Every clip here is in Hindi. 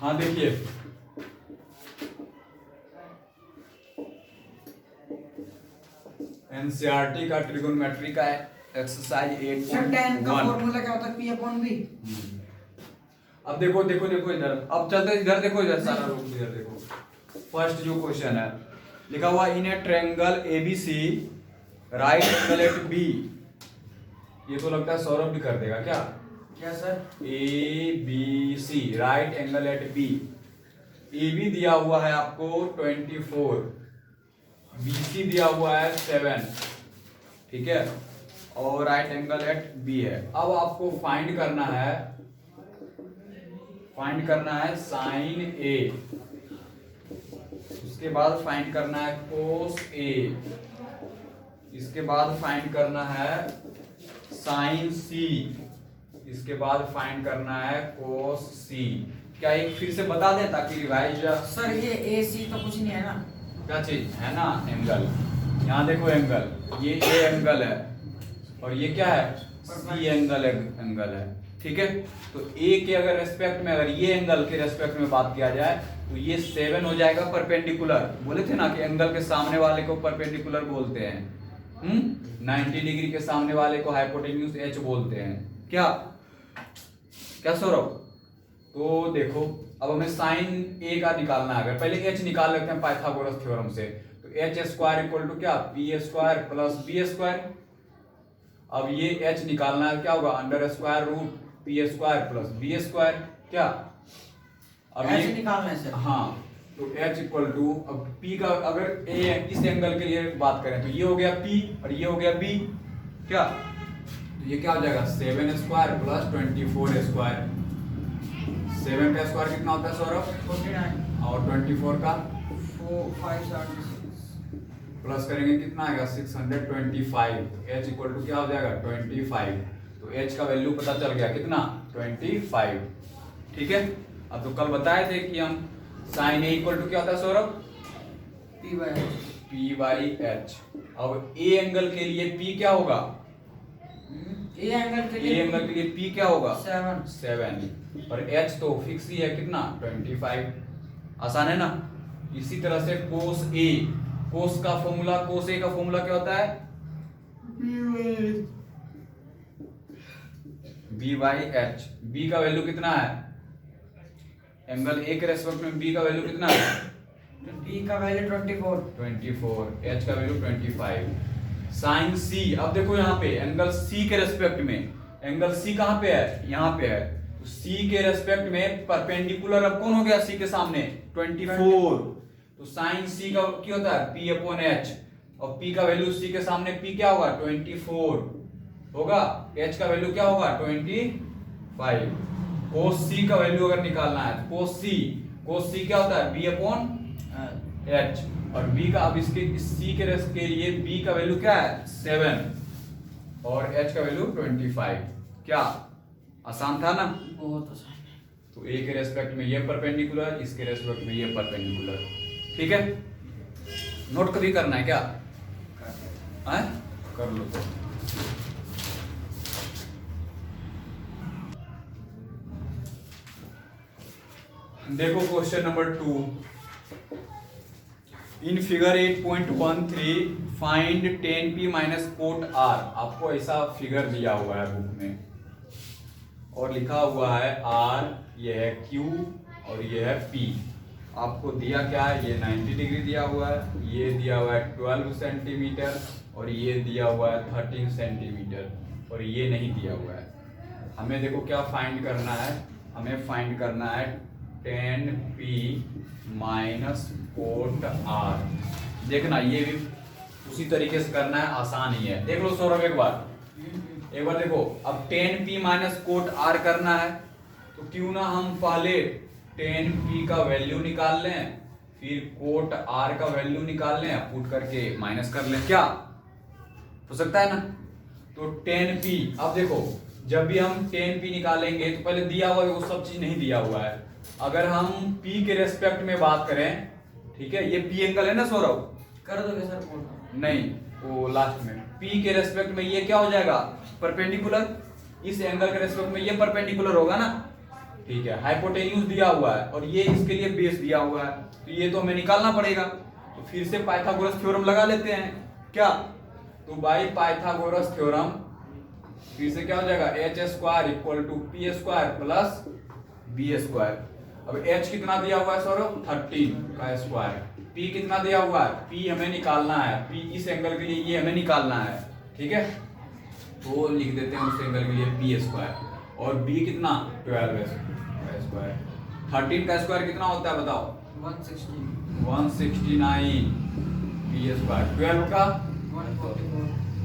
हाँ देखिए, एनसीईआरटी का ट्रिगोनोमेट्री का एक्सरसाइज सर tan का 8.1। फॉर्मूला क्या होता है? P upon V। अब देखो देखो देखो इधर, अब चलते इधर देखो, इधर सारा रूप इधर देखो। फर्स्ट जो क्वेश्चन है लिखा हुआ in a triangle ABC right angle at B. ये तो लगता है सौरभ भी कर देगा क्या? क्या sir? A B C right angle at B. A B दिया हुआ है आपको 24, बी सी दिया हुआ है 7, ठीक है, और राइट एंगल एट बी है। अब आपको फाइंड करना है साइन ए, उसके बाद फाइंड करना है कोस ए, इसके बाद फाइंड करना है साइन सी, इसके बाद फाइंड करना है कोस सी। क्या एक फिर से बता दें ताकि रिवाइज। सर ये ए सी तो कुछ नहीं है ना? क्या चीज है ना, एंगल। यहाँ देखो एंगल, ये ए एंगल है और ये क्या है, सी एंगल है, ठीक है। तो ए के अगर रेस्पेक्ट में, अगर ये एंगल के रेस्पेक्ट में बात किया जाए तो ये 7 हो जाएगा परपेंडिकुलर। बोले थे ना कि एंगल के सामने वाले को परपेंडिकुलर बोलते हैं। 90 डिग्री के सामने वाले को हाइपोटेन्यूज एच बोलते हैं। क्या क्या सौरभ? तो देखो अब हमें साइन ए का निकालना है। अगर पहले एच निकाल लेते हैं पाइथागोरस थ्योरम से, तो एच स्क्वायर इक्वल टू क्या, P square plus B square. अब ये एच निकालना है, क्या होगा, under square root P square plus B square. क्या अब ऐसे ये निकालना है सर? हाँ, तो एच इक्वल टू, अब पी का अगर ए इस एंगल के लिए बात करें तो ये हो गया पी और ये हो गया बी। क्या तो ये क्या हो जाएगा, 7 स्क्वायर प्लस 24 स्क्वायर। 7 का स्क्वायर कितना होता है सौरभ? 49 और 24 का 576। प्लस करेंगे कितना आएगा, 625। h इक्वल टू क्या हो जाएगा, 25। तो h का वैल्यू पता चल गया कितना, 25, ठीक है। अब तो कल बताए थे कि हम साइन ए इक्वल टू क्या होता है सौरभ, P बाई एच। अब ए एंगल के लिए p क्या होगा, ए एंगल के ए लिए एंगल के लिए p क्या होगा, 7। और h तो फिक्स ही है कितना, 25। आसान है ना। इसी तरह से कोस ए, कोस का फॉर्मूला, कोस ए का फॉर्मूला क्या होता है, बी बाई एच। बी का वैल्यू कितना है, एंगल ए के रेस्पेक्ट में बी का वैल्यू कितना है, B का वैल्यू 24, एच का वैल्यू 25। साइन सी, अब देखो यहाँ पे एंगल सी के रेस्पेक्ट में, एंगल सी कहाँ पे है, यहाँ पे है, तो सी के रेस्पेक्ट में परपेंडिकुलर अब कौन हो गया सी के सामने, 24। तो साइन सी का क्या होता है, P अपॉन एच, और P का वैल्यू सी के सामने P क्या होगा, 24 होगा, H का वैल्यू क्या होगा, 25। कोस सी का वैल्यू अगर निकालना है, कोस सी क्या होता है, B अपॉन एच, और B का, अब इसके सी के रेस के लिए B का वैल्यू क्या है, 7, और H का वैल्यू 25। क्या आसान था ना? बहुत आसान है। तो ए के रेस्पेक्ट में ये परपेंडिकुलर, इसके रेस्पेक्ट में ये परपेंडिकुलर, ठीक है। नोट कभी करना है क्या, है? कर लो तो। देखो question number 2, in figure 8.13 find 10p minus cot r। आपको ऐसा फिगर दिया हुआ है बुक में और लिखा हुआ है r, ये है q और ये है p। आपको दिया क्या है, ये 90 डिग्री दिया हुआ है, ये दिया हुआ है 12 सेंटीमीटर, और ये दिया हुआ है 13 सेंटीमीटर, और ये नहीं दिया हुआ है। हमें देखो क्या फाइंड करना है, हमें फाइंड करना है 10p माइनस कोट r। देखना ये भी उसी तरीके से करना है, आसान ही है। देख लो सौरभ एक बार देखो, अब 10p माइनस कोट r करना है तो क्यों ना हम पहले 10p का वैल्यू निकाल लें, फिर कोट r का वैल्यू निकाल लें, पुट करके माइनस कर लें। क्या हो सकता है ना? तो 10p, अब देखो जब भी हम 10p निकालेंगे तो पहले दिया हुआ है, वो सब चीज नहीं दिया हुआ है। अगर हम p के रेस्पेक्ट में बात करें, ठीक है, ये p एंगल है ना सौरभ, कर दोगे सर? बोल नहीं वो लास्ट में p के रेस्पेक्ट में ये क्या हो जाएगा, परपेंडिकुलर। इस एंगल के रेस्पेक्ट में ये परपेंडिकुलर होगा ना, ठीक है, हाइपोटेन्यूज दिया हुआ है और ये इसके लिए बेस दिया हुआ है, तो ये तो हमें निकालना पड़ेगा। तो फिर से पाइथागोरस थ्योरम लगा लेते हैं क्या। तो बाई पाइथागोरस थ्योरम फिर से क्या हो जाएगा, H square equal to P square plus B square. अब एच कितना दिया हुआ है सौरभ, 13 का स्क्वायर। पी कितना दिया हुआ है, पी हमें निकालना है, पी इस एंगल के लिए ये हमें निकालना है, ठीक है। तो लिख देते हैं उस एंगल के लिए पी स्क्वायर। और बी कितना, 12 स्क्वायर। 13 का स्क्वायर कितना होता है बताओ, 169 पी स्क्वायर। 12 का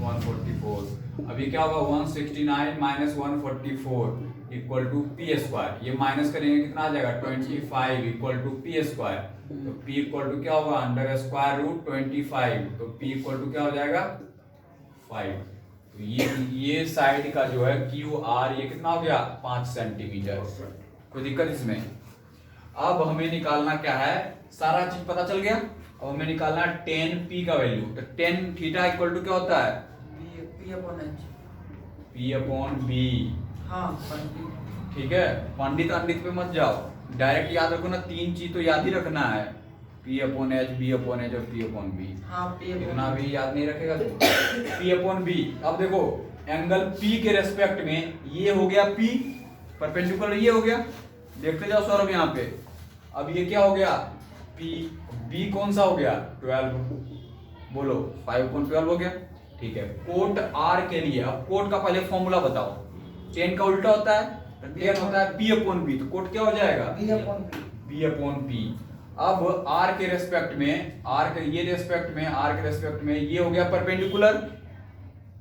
144। अभी क्या होगा, 169 minus 144 equal to P square. ये माइनस करेंगे कितना आ जाएगा, 25 इक्वल टू पी स्क्वायर। तो पी इक्वल टू क्या होगा, अंडर स्क्वायर रूट 25। तो पी इक्वल टू क्या हो जाएगा, 5। तो ये साइड का जो है क्यू आर ये कितना हो गया, 5 सेंटीमीटर। कोई दिक्कत इसमें। अब हमें निकालना क्या है, सारा चीज पता चल गया। अब हमें निकालना है 10p का वैल्यू। तो 10 थीटा इक्वल टू क्या होता है, p अपॉन b। हाँ ठीक है, पंडित अंडित पे मत जाओ, डायरेक्ट याद रखो ना, 3 चीज तो याद ही रखना है, p upon h, b upon h और p अपॉन b। हाँ इतना भी याद नहीं रखेगा तो p अपॉन b। अब देखो एंगल p के रेस्पेक्ट में ये हो गया p परपेंडिकुलर, ये हो गया, देखते जाओ सौरभ यहाँ पे। अब ये क्या हो गया, p, b कौन सा हो गया, 12। बोलो 5/12 हो गया, ठीक है। कोट r के लिए, अब कोट का पहले फॉर्मूला बताओ। 10 का उल्टा होता है, 10 होता है p अपॉन b, तो कोट क्या हो जाएगा, b अपॉन p। अब r के रेस्पेक्ट में, r के ये रेस्पेक्ट में, r के रेस्पेक्ट में ये हो गया परपेंडिकुलर,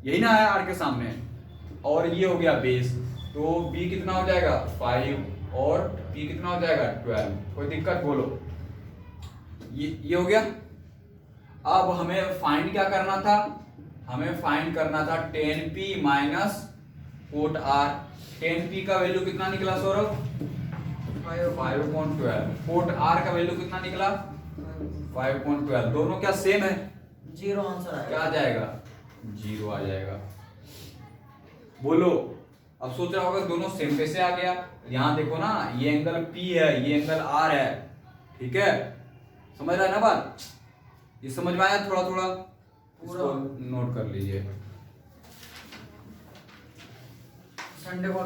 यही ना है r के सामने, और ये हो गया बेस। तो b कितना हो जाएगा, 5 और p कितना हो जाएगा, 12। कोई दिक्कत बोलो, ये हो गया। अब हमें फाइंड क्या करना था, हमें फाइंड करना था 10p minus cot r। 10p का वैल्यू कितना निकला सौरभ, 5/12। कोट r का वैल्यू कितना निकला, 5/12। दोनों क्या सेम है, 0 आंसर आएगा। क्या आ जाएगा, 0 आ जाएगा। बोलो, अब सोच रहा होगा दोनों सेम कैसे आ गया। यहाँ देखो ना, ये एंगल P है, ये एंगल R है, ठीक है। समझ रहा है ना बात, ये समझ में आया थोड़ा थोड़ा, पूरा नोट कर लीजिए। संडे को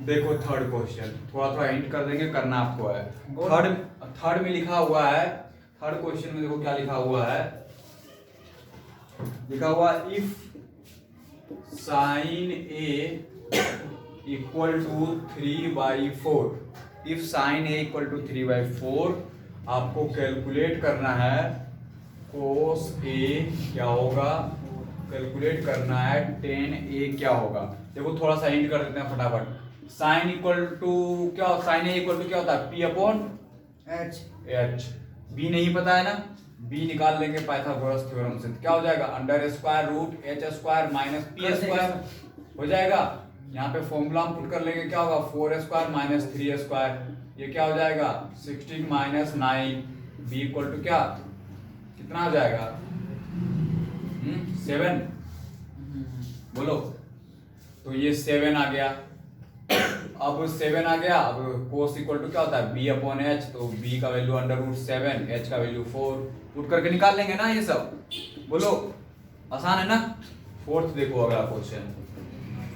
देखो थर्ड क्वेश्चन, थोड़ा थोड़ा हिंट कर देंगे, करना आपको है। थर्ड में लिखा हुआ है, थर्ड क्वेश्चन में देखो क्या लिखा हुआ है, लिखा हुआ if sine A equal to 3/4। If sine A equal to 3/4 आपको कैलकुलेट करना है कोस ए क्या होगा, कैलकुलेट करना है tan a क्या होगा। देखो थोड़ा सा हिंट कर देते हैं फटाफट। साइन इक्वल टू क्या, साइन ए इक्वल टू क्या होता है, p अपॉन h। b नहीं पता है ना, b निकाल लेंगे पाइथागोरस थ्योरम से, क्या हो जाएगा, under square root h square minus p square हो जाएगा। यहाँ पे फॉर्मूला हम पुट कर लेंगे, क्या होगा, 4 स्क्वायर माइनस 3 स्क्वायर, ये क्या हो जाएगा, 16 माइनस 9। b इक्वल टू क्या, कितना हो जाएगा, 7। बोलो, तो ये 7 आ गया। अब 7 आ गया, अब कोस इक्वल टू क्या होता है, b अपॉन h। तो b का वैल्यू अंडर रूट 7, h का वैल्यू 4, पुट करके निकाल लेंगे ना ये सब। बोलो, आसान है ना। फोर्थ देखो अगला क्वेश्चन,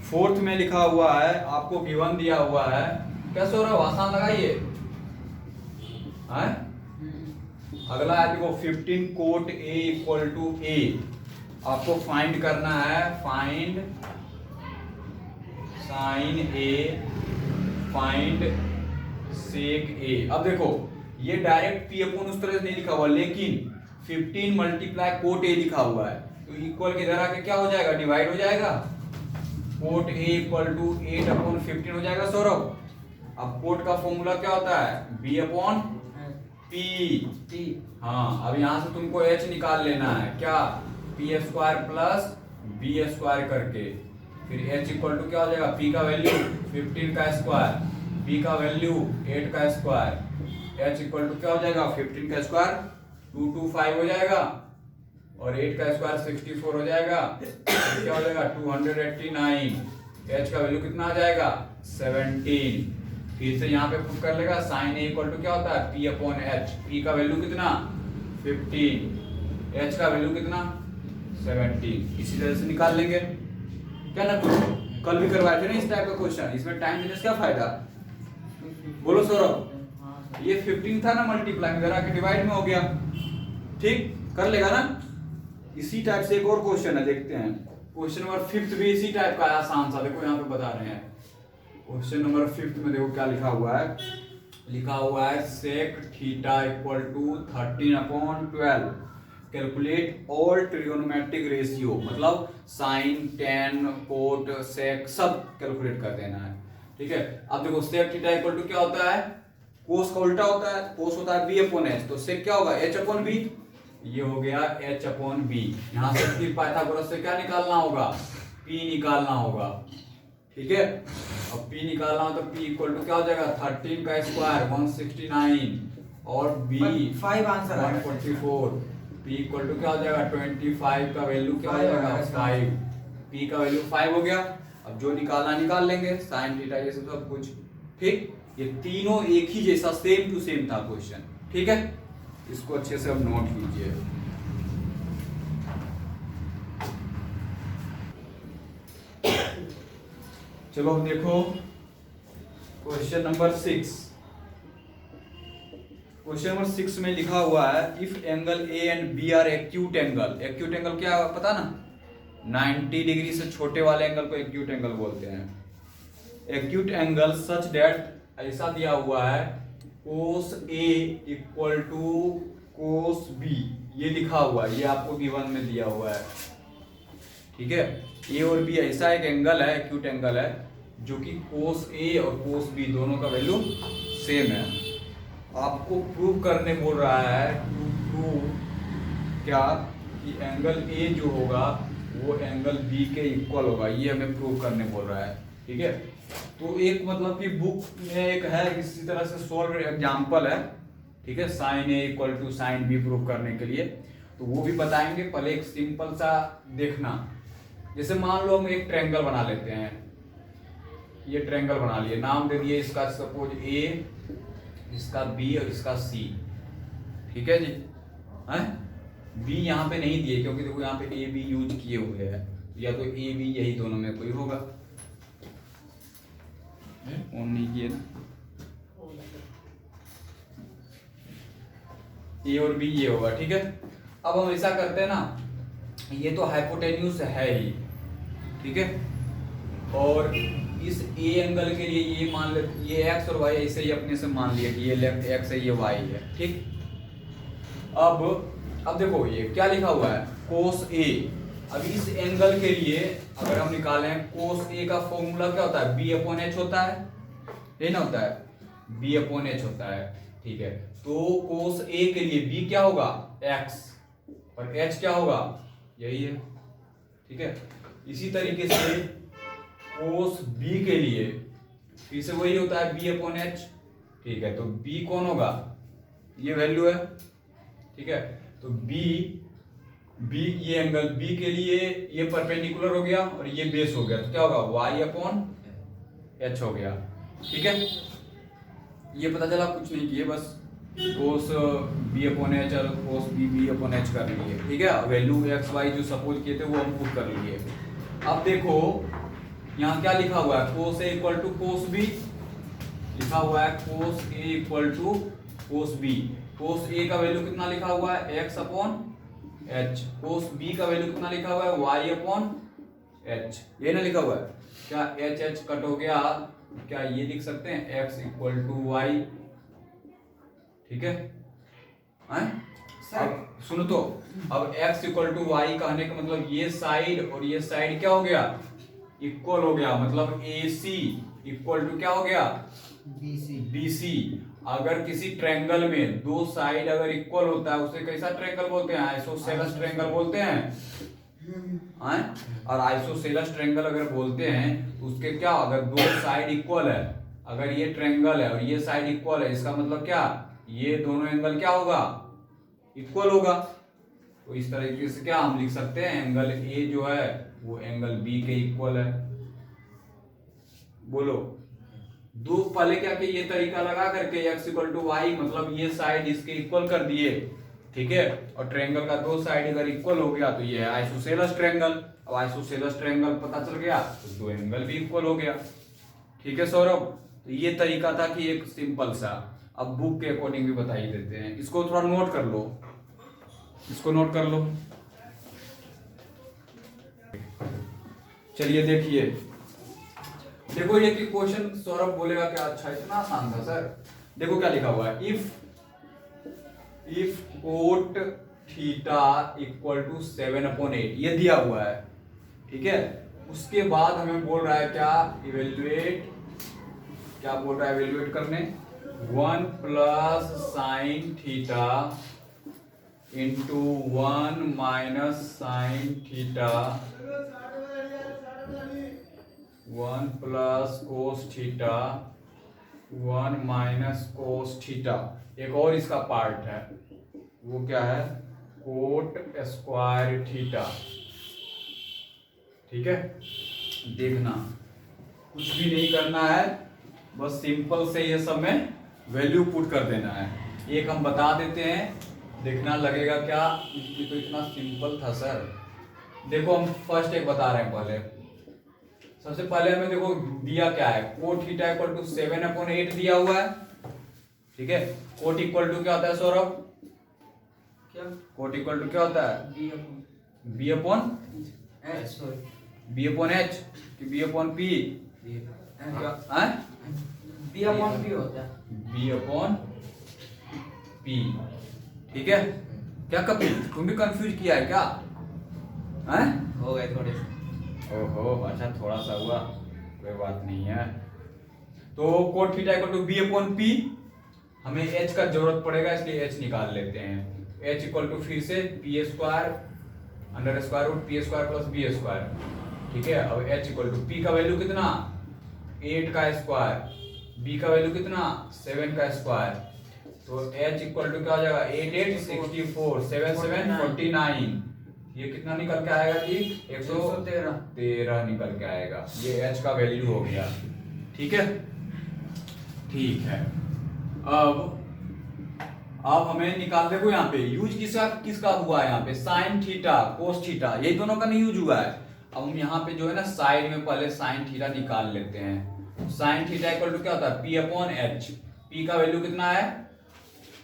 फोर्थ में लिखा हुआ है, आपको गिवन दिया हुआ है, कैसे हो रहा है, आसान लगाइए। अगला है देखो 15 cot a equal to a। आपको फाइंड करना है, find sine a, find sec a। अब देखो ये डायरेक्ट p अपॉन उस तरह से नहीं लिखा हुआ, लेकिन 15 मल्टीप्लाई कोट a लिखा हुआ है, तो इक्वल के इधर आके क्या हो जाएगा, डिवाइड हो जाएगा। Cot a equal to 8 upon 15 हो जाएगा सौरभ। अब कोट का फॉर्मूला क्या होता है, b अपॉन p। हाँ, अब यहाँ से तुमको h निकाल लेना है, क्या, p square plus b square करके, फिर h इक्वल टू क्या हो जाएगा, p का वैल्यू 15 का स्क्वायर, b का वैल्यू 8 का स्क्वायर, h इक्वल टू क्या हो जाएगा, 15 का स्क्वायर 225 हो जाएगा, और 8 का स्क्वायर 64 हो जाएगा, क्या हो जाएगा 289। एच का वैल्यू कितना आ जाएगा 17। फिर से यहाँ पे पुट कर लेगा साइन ए इक्वल टू क्या होता है पी अपॉन एच। पी का वैल्यू कितना 15, एच का वैल्यू कितना 17। इसी तरह से निकाल लेंगे क्या ना। कल भी करवाए थे ना इस टाइप का क्वेश्चन, इसमें टाइम देने से क्या फायदा, बोलो सौरभ। ये 15 था ना, मल्टीप्लाई में करा के डिवाइड में हो गया, ठीक कर लेगा ना। इसी टाइप से एक और क्वेश्चन है, देखते हैं। क्वेश्चन नंबर 5 भी इसी टाइप का आसान सा, देखो यहाँ पे बता रहे हैं। क्वेश्चन नंबर 5 में देखो क्या लिखा हुआ है, लिखा हुआ है sec theta equal to 13/12 calculate all trigonometric ratio, मतलब साइन टेन कोट सेक सब कैलकुलेट कर देना है, ठीक है। अब देखो sec थीटा इक्वल टू क्या होता है, कोस का उल्टा होता है, कोस होता है b अपॉन h, तो sec क्या होगा h अपॉन b, ये हो गया h अपॉन b। यहाँ से फिर पाइथागोरस से क्या निकालना होगा p निकालना होगा, ठीक है। अब p निकालना हो तो p इक्वल टू क्या हो जाएगा 13 का स्क्वायर 169 और b 5 आंसर आएगा 144। p इक्वल टू क्या हो जाएगा 25 का वैल्यू क्या हो जाएगा 5, p का वैल्यू 5 हो गया। अब जो निकालना निकाल लेंगे, साइन थीटा ये सब कुछ, ठीक। ये तीनों एक ही जैसा सेम टू सेम था क्वेश्चन, ठीक है। इसको अच्छे से अब नोट कीजिए। चलो अब देखो क्वेश्चन नंबर 6। क्वेश्चन नंबर 6 में लिखा हुआ है if angle A and B are acute angle. Acute angle क्या है पता ना, 90 डिग्री से छोटे वाले एंगल को एक्यूट एंगल बोलते हैं। एक्यूट एंगल सच दैट, ऐसा दिया हुआ है cos A equal to cos B, ये लिखा हुआ है, ये आपको गिवन में दिया हुआ है, ठीक है। ए और बी ऐसा एक एंगल है, एक्यूट एंगल है, जो कि कोस ए और कोस बी दोनों का वैल्यू सेम है। आपको प्रूव करने बोल रहा है टू प्रूव क्या कि एंगल ए जो होगा वो एंगल बी के इक्वल होगा, ये हमें प्रूव करने बोल रहा है, ठीक है। तो एक मतलब कि बुक में एक है इसी तरह से सॉल्व एग्जांपल है, ठीक है, sine A equal to sine B prove करने के लिए, तो वो भी बताएंगे। पहले एक सिंपल सा देखना, जैसे मान लो हम एक ट्रायंगल बना लेते हैं, ये ट्रायंगल बना लिए, नाम दे दिए इसका सपोज ए, इसका बी और इसका सी, ठीक है जी। हैं बी यहाँ पे नहीं दिए क्योंकि देखो यहाँ पे ए बी यूज किए हुए हैं, या तो ए बी यही दोनों में कोई होगा, ऑन नहीं किए ना, ए और बी ये होगा, ठीक है। अब हम ऐसा करते हैं ना, ये तो हाइपोटेन्यूज है ही, ठीक है, और इस ए एंगल के लिए ये मान ले, ये एक्स और वाई ऐसे ही अपने से मान लिया कि ये लेफ्ट एक्स है ये वाई है, ठीक। अब देखो ये क्या लिखा हुआ है कोस ए। अब इस एंगल के लिए अगर हम निकालें कोस ए का फॉर्मूला क्या होता है, बी अपॉन एच होता है, ये ना होता है, बी अपॉन एच होता है, ठीक है। तो कोस ए के लिए बी क्या होगा एक्स और एच क्या होगा, यही है, ठीक है। इसी तरीके से कोस बी के लिए फिर से वही होता है बी अपॉन एच, ठीक है। तो बी कौन होगा, ये वैल्यू है, ठीक है। तो बी ये एंगल बी के लिए ये परपेंडिकुलर हो गया और ये बेस हो गया, तो क्या होगा वाई अपॉन एच हो गया, ठीक है। ये पता चला कुछ नहीं किए, बस कोस बी अपॉन एच और कोस बी अपॉन एच कर लिए, ठीक है। वैल्यू एक्स वाई जो सपोज किए थे वो हम पुट कर लिए। अब देखो यहाँ क्या लिखा हुआ है, cos A equal to cos B, लिखा हुआ है cos A equal to cos B. Cos A का वैल्यू कितना लिखा हुआ है X upon H, cos B का वैल्यू कितना लिखा हुआ है वाई अपॉन एच, ये ना लिखा हुआ है, क्या एच एच कट हो गया, क्या ये लिख सकते हैं एक्स इक्वल टू वाई, ठीक है। अब सुनो तो, अब x इक्वल टू वाई कहने का मतलब ये साइड और ये साइड क्या हो गया इक्वल हो गया, मतलब AC इक्वल टू क्या हो गया BC। अगर किसी ट्रायंगल में दो साइड अगर इक्वल होता है उसे कैसा ट्रायंगल बोलते हैं, आइसोसेलेस ट्रायंगल बोलते हैं। और आइसोसेलेस ट्रायंगल अगर बोलते हैं तो उसके क्या, अगर दो साइड इक्वल है, अगर ये ट्रायंगल है और ये साइड इक्वल है, इसका मतलब क्या, ये दोनों एंगल क्या होगा इक्वल होगा। तो इस तरीके से क्या हम लिख सकते हैं, एंगल ए जो है वो एंगल बी के इक्वल है, बोलो। दो पहले क्या कि ये तरीका लगा करके x इक्वल टू वाई, मतलब ये साइड इसके इक्वल कर दिए, ठीक है। और ट्रायंगल का दो साइड अगर इक्वल हो गया तो ये है आइसोसेलेस ट्रायंगल। अब आइसोसेलेस ट्रायंगल पता चल गया तो दो एंगल भी इक्वल हो गया, ठीक है सौरभ। तो ये तरीका था कि एक सिंपल सा। अब बुक के अकॉर्डिंग भी बता ही देते हैं, इसको थोड़ा नोट कर लो, इसको नोट कर लो। चलिए देखिए, देखो ये कि क्वेश्चन सौरभ बोलेगा क्या, अच्छा इतना आसान था सर। देखो क्या लिखा हुआ है, if cot theta equal to 7/8 ये दिया हुआ है, ठीक है। उसके बाद हमें बोल रहा है क्या, इवेल्युएट, क्या बोल रहा है इवेल्युएट करने, 1 plus sine theta into 1 minus sine theta 1 plus cos theta 1 minus cos theta. एक और इसका पार्ट है, वो क्या है, कोट स्क्वायर थीटा, ठीक है। देखना कुछ भी नहीं करना है, बस सिंपल से ये सब में वैल्यू पुट कर देना है। एक हम बता देते हैं, देखना लगेगा क्या, ये तो इतना सिंपल था सर। देखो हम फर्स्ट एक बता रहे हैं, पहले सबसे पहले हमें देखो दिया क्या है, कोट थीटा इक्वल टू 7/8 दिया हुआ है, ठीक है। कोट इक्वल टू क्या होता है सौरभ, क्या, कोट इक्वल टू क्या होता है, B upon H, B upon H कि B upon P, B upon P होता है, बी अपॉन पी, ठीक है। क्या कपिल तुम भी कंफ्यूज किया है क्या, हैं? हो गए थोड़े से। ओहो अच्छा, थोड़ा सा हुआ, कोई बात नहीं है। तो cot theta equal to B upon P, हमें एच का जरूरत पड़ेगा इसलिए एच निकाल लेते हैं। एच इक्वल टू फिर से P square under square root P square plus B square, ठीक है। अब एच इक्वल टू पी का वैल्यू कितना, 8 का स्क्वायर, बी का वैल्यू कितना 7 का स्क्वायर, तो एच इक्वल टू क्या हो जाएगा 8 8 64 7 7 49, ये कितना निकल के आएगा जी 113 निकल के आएगा। ये एच का वैल्यू हो गया, ठीक है, ठीक है। अब हमें निकाल, देखो यहाँ पे यूज किसका किसका हुआ है, यहाँ पे साइन थीटा कोस थीटा, यही दोनों का नहीं यूज हुआ है। अब हम यहाँ पे जो है ना साइड में पहले साइन थीटा निकाल लेते हैं। साइन थीटा इक्वल टू क्या होता है, पी अपॉन एच। पी का वैल्यू कितना है,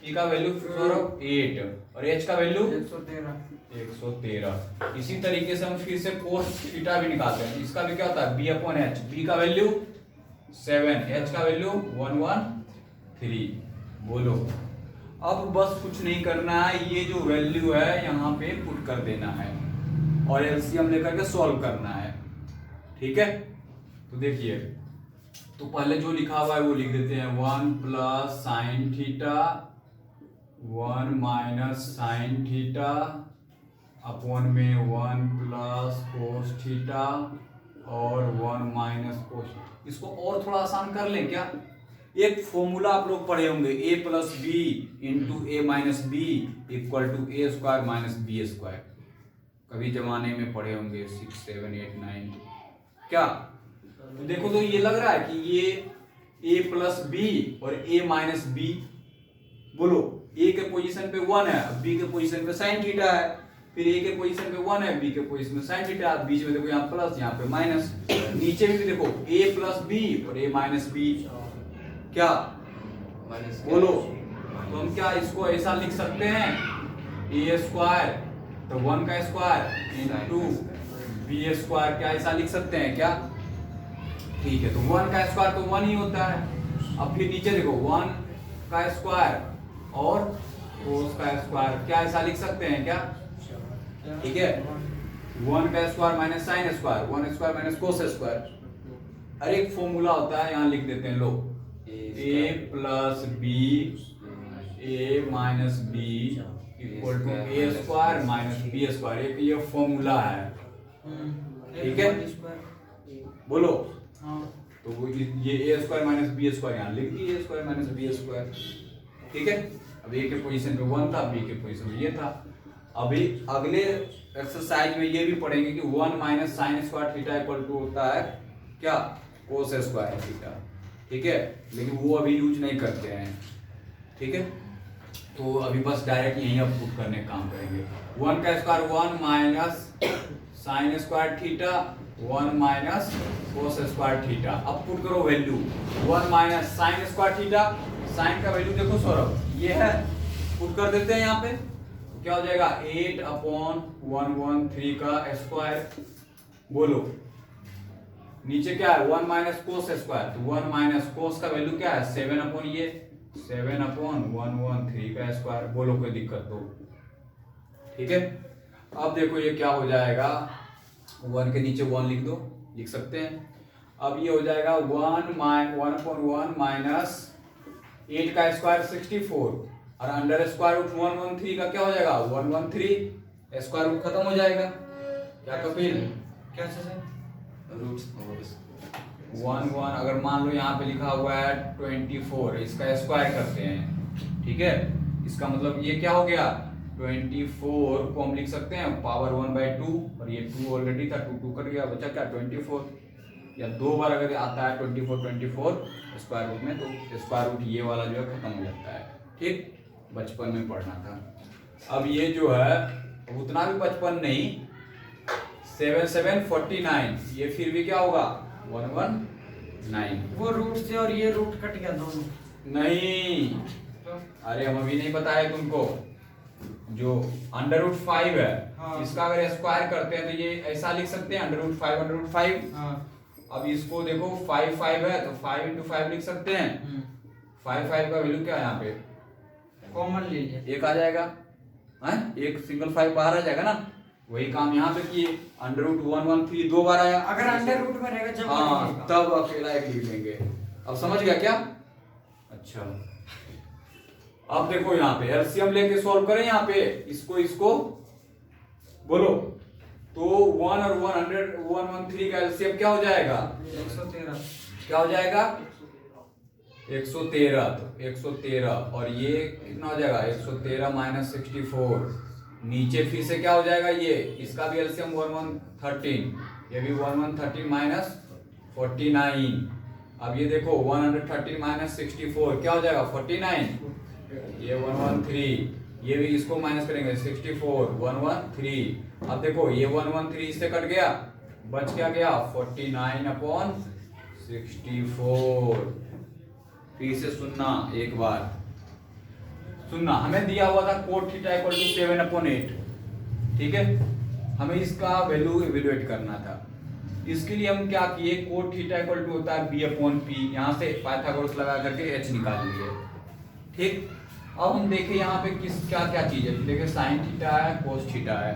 पी का वैल्यू 8 और एच का वैल्यू 113। इसी तरीके से हम फिर से कोस थीटा भी निकालते हैं, इसका भी क्या होता है बी अपॉन एच, बी का वैल्यू 7, एच का वैल्यू 113। बोलो, अब बस कुछ नहीं करना है, ये जो वैल्यू है यहाँ पे पुट कर देना है और एलसीएम लेकर के सॉल्व करना है, ठीक है। तो देखिए, तो पहले जो लिखा हुआ है वो लिख देते हैं, 1 plus sine theta 1 minus sine theta upon में 1 प्लस कोस थीटा और 1 माइनस कोस। इसको और थोड़ा आसान कर लें क्या, एक फॉर्मूला आप लोग पढ़े होंगे, a plus B into A minus B equal to A square minus B square, कभी जमाने में पढ़े होंगे 6 7 8 9 क्या। तो देखो तो ये लग रहा है कि ये a प्लस बी और a माइनस बी, बोलो a के पोजीशन पे 1 है, b के पोजीशन पे साइन थीटा है, फिर a के पोजीशन पे 1 है, b के पोजीशन में साइन थीटा, बीच में देखो यहाँ प्लस यहाँ पे माइनस, नीचे भी देखो a प्लस बी और a माइनस बी, क्या बोलो। तो हम क्या इसको ऐसा लिख सकते हैं, ए स्क्वायर तो 1 का स्क्वायर इंटू बी स्क्वायर, क्या ऐसा लिख सकते हैं क्या, ठीक है। तो 1 का स्क्वायर तो 1 ही होता है। अब फिर नीचे देखो 1 का स्क्वायर और कोस का स्क्वायर, क्या ऐसा लिख सकते हैं क्या, ठीक है। 1 का square minus sine square, 1 square minus cos square. अरे एक फॉर्मूला होता है, यहाँ लिख देते हैं, लो a plus B A minus B equal to A square minus B square, एक ये फॉर्मूला है, ठीक है। बोलो, तो ये A square minus B square यहाँ लिख दिए, A square minus B square, ठीक है। अब ए के पोजीशन पे 1 था, बी के पोजीशन पे ये था। अभी अगले एक्सरसाइज में ये भी पढ़ेंगे कि 1 minus sine square theta equal to होता है क्या, कोस स्क्वायर थीटा, ठीक है, लेकिन वो अभी यूज नहीं करते हैं, ठीक है। तो अभी बस डायरेक्ट यही अब पुट करने का काम करेंगे। 1 का square 1 minus sine square theta 1 minus cos square theta. अब पुट करो value 1 minus sine square theta, sine का वैल्यू देखो सौरभ ये है, पुट कर देते हैं यहाँ पे, क्या हो जाएगा 8/113 का स्क्वायर। बोलो नीचे क्या है 1 माइनस कोस स्क्वायर, तो 1 माइनस कोस का वैल्यू क्या है 7 ये 7/113 का स्क्वायर। बोलो कोई दिक्कत तो, ठीक है। अब देखो ये क्या हो जाएगा, 1 के नीचे 1 लिख दो, लिख सकते हैं। अब ये हो जाएगा 1/1 माइनस 8 का स्क्वायर 64 और अंडर स्क्वायर रूट 113 का क्या हो जाएगा 113, स्क्वायर रूट खत्म हो जाएगा। क्या कपिल, क्या चीज है? रूट्स 1 अगर मान लो यहाँ पे लिखा हुआ है 24, इसका स्क्वायर करते हैं, ठीक है। इसका मतलब ये क्या हो गया 24 को हम लिख सकते हैं पावर 1/2 और ये 2 ऑलरेडी था, 2 कट गया, बचा क्या 24, या 2 बार अगर आता है 24 स्क्वायर रूट में तो स्क्वायर रूट ये वाला जो है खत्म हो जाता है, ठीक। बचपन में पढ़ना था। अब ये जो है उतना भी बचपन नहीं, 7 7 49, ये फिर भी क्या होगा 119। वो रूट से और ये रूट कट गया दोनों। नहीं, तो अरे हम अभी नहीं बताए तुमको, जो अंडर रूट 5 है, हाँ। इसका अगर स्क्वायर करते हैं तो ये ऐसा लिख सकते हैं अंडर रूट 5। हाँ। अब इसको देखो 5 है तो 5 into 5 लिख सकते हैं। 5 का वैल्यू क्या है यहाँ पे, कॉमन ले लिया, एक आ जाएगा, है एक सिंगल 5 बाहर आ जाएगा ना। वही काम यहाँ पे किए, अंडर रूट 113 2 बार आया, अगर अंडर रूट में रहेगा जब हाँ लिखिएगा। तब अकेला एक लिख लेंगे। अब समझ गया क्या? अच्छा अब देखो यहाँ पे एलसीएम लेके सॉल्व करें, यहाँ पे इसको बोलो तो 1 और 113 का एलसीएम क्या हो जाएगा 113। क्या हो जाएगा 113, तो 113 और ये कितना हो जाएगा 113 माइनस 64, नीचे फिर से क्या हो जाएगा ये, इसका भी एलसीएम 1113, ये भी 1113 माइनस 49। अब ये देखो 113 माइनस 64 क्या हो जाएगा 49, ये 113, ये भी इसको माइनस करेंगे 64 113। अब देखो ये 113 इससे कट गया, बच क्या गया 49/64। फिर से सुनना एक बार, सुनना, हमें दिया हुआ था कोट थीटा इक्वल टू 7/8, ठीक है। हमें इसका वैल्यू इवेल्युएट करना था। इसके लिए हम क्या किए, कोट थीटा इक्वल टू होता है b/p, यहाँ से पाइथागोरस लगा करके h निकाल लिए, ठीक। अब हम देखें यहाँ पे किस क्या क्या चीज है, देखिए साइन थीटा है कोस थीटा है,